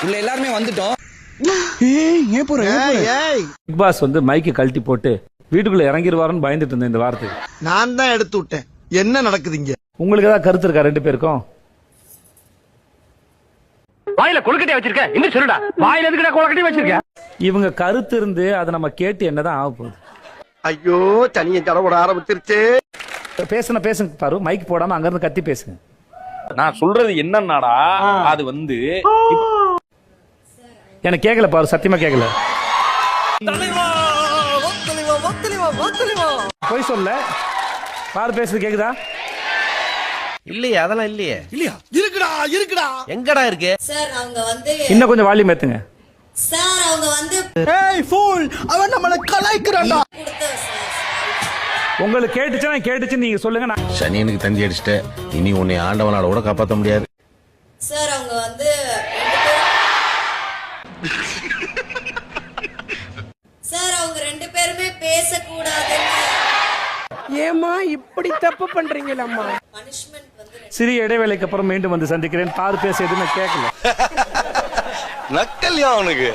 உள்ள எல்லாருமே வந்துட்டோம். பிக் பாஸ் வந்து மைக்கு கழட்டி போட்டு வீட்டுக்குள்ள இறங்கிடுவாருன்னு பயந்துட்டு இருந்தேன் இந்த வாரத்துக்கு. நான் தான் எடுத்து விட்டேன். என்ன நடக்குதுங்க? உங்களுக்கு ஏதாவது கருத்து இருக்கா ரெண்டு பேருக்கும்? வாயில கொழுக்கட்டையா வச்சிருக்க? இன்னும் சொல்லுடா. வாயில எதுக்குடா கொழுக்கட்டையா வச்சிருக்க? இவங்க கருத்து இருந்து அதை நம்ம கேட்டு என்னதான் ஆக போகுது? ஐயோ தனியை தடவோட ஆரம்பிச்சிருச்சு. பேசுங்க பாரு, மைக் போடாம அங்க இருந்து கத்தி பேசுங்க. நான் சொல்றது என்னன்னாடா, அது வந்து எனக்கு கேட்கல பாரு, சத்தியமா கேட்கல. போய் சொல்ல பாரு, பேசுறது கேக்குதா? இல்லையா, அதெல்லாம் இல்லையே. இல்லையா? இருக்குடா எங்கடா இருக்கு? சார் அவங்க வந்து இன்னும் கொஞ்சம் வால்யூம் ஏத்துங்க. சார் அவங்க வந்து ஏய் ஃபூல், அவன் நம்மள கலாய்க்கறான்டா. உங்களுக்கு கேட்டுச்சு நீங்க சொல்லுங்க. நான் சனியனுக்கு தந்தி அடிச்சிட்ட, இனி உன்னை ஆண்டவனால கூட காப்பாற்ற முடியாது. சார் அவங்க வந்து சார் அவங்க ரெண்டு பேருமே பேசக்கூடாதுன்னு. ஏமா இப்படி தப்பு பண்றீங்களம்மா? பனிஷ்மென்ட் வந்து சிறிய இடைவேளைக்கு அப்புறம் மீண்டும் வந்து சந்திக்கிறேன். பாரு பேச எதுவுமே கேட்கல. நக்கல்யா அவனுக்கு.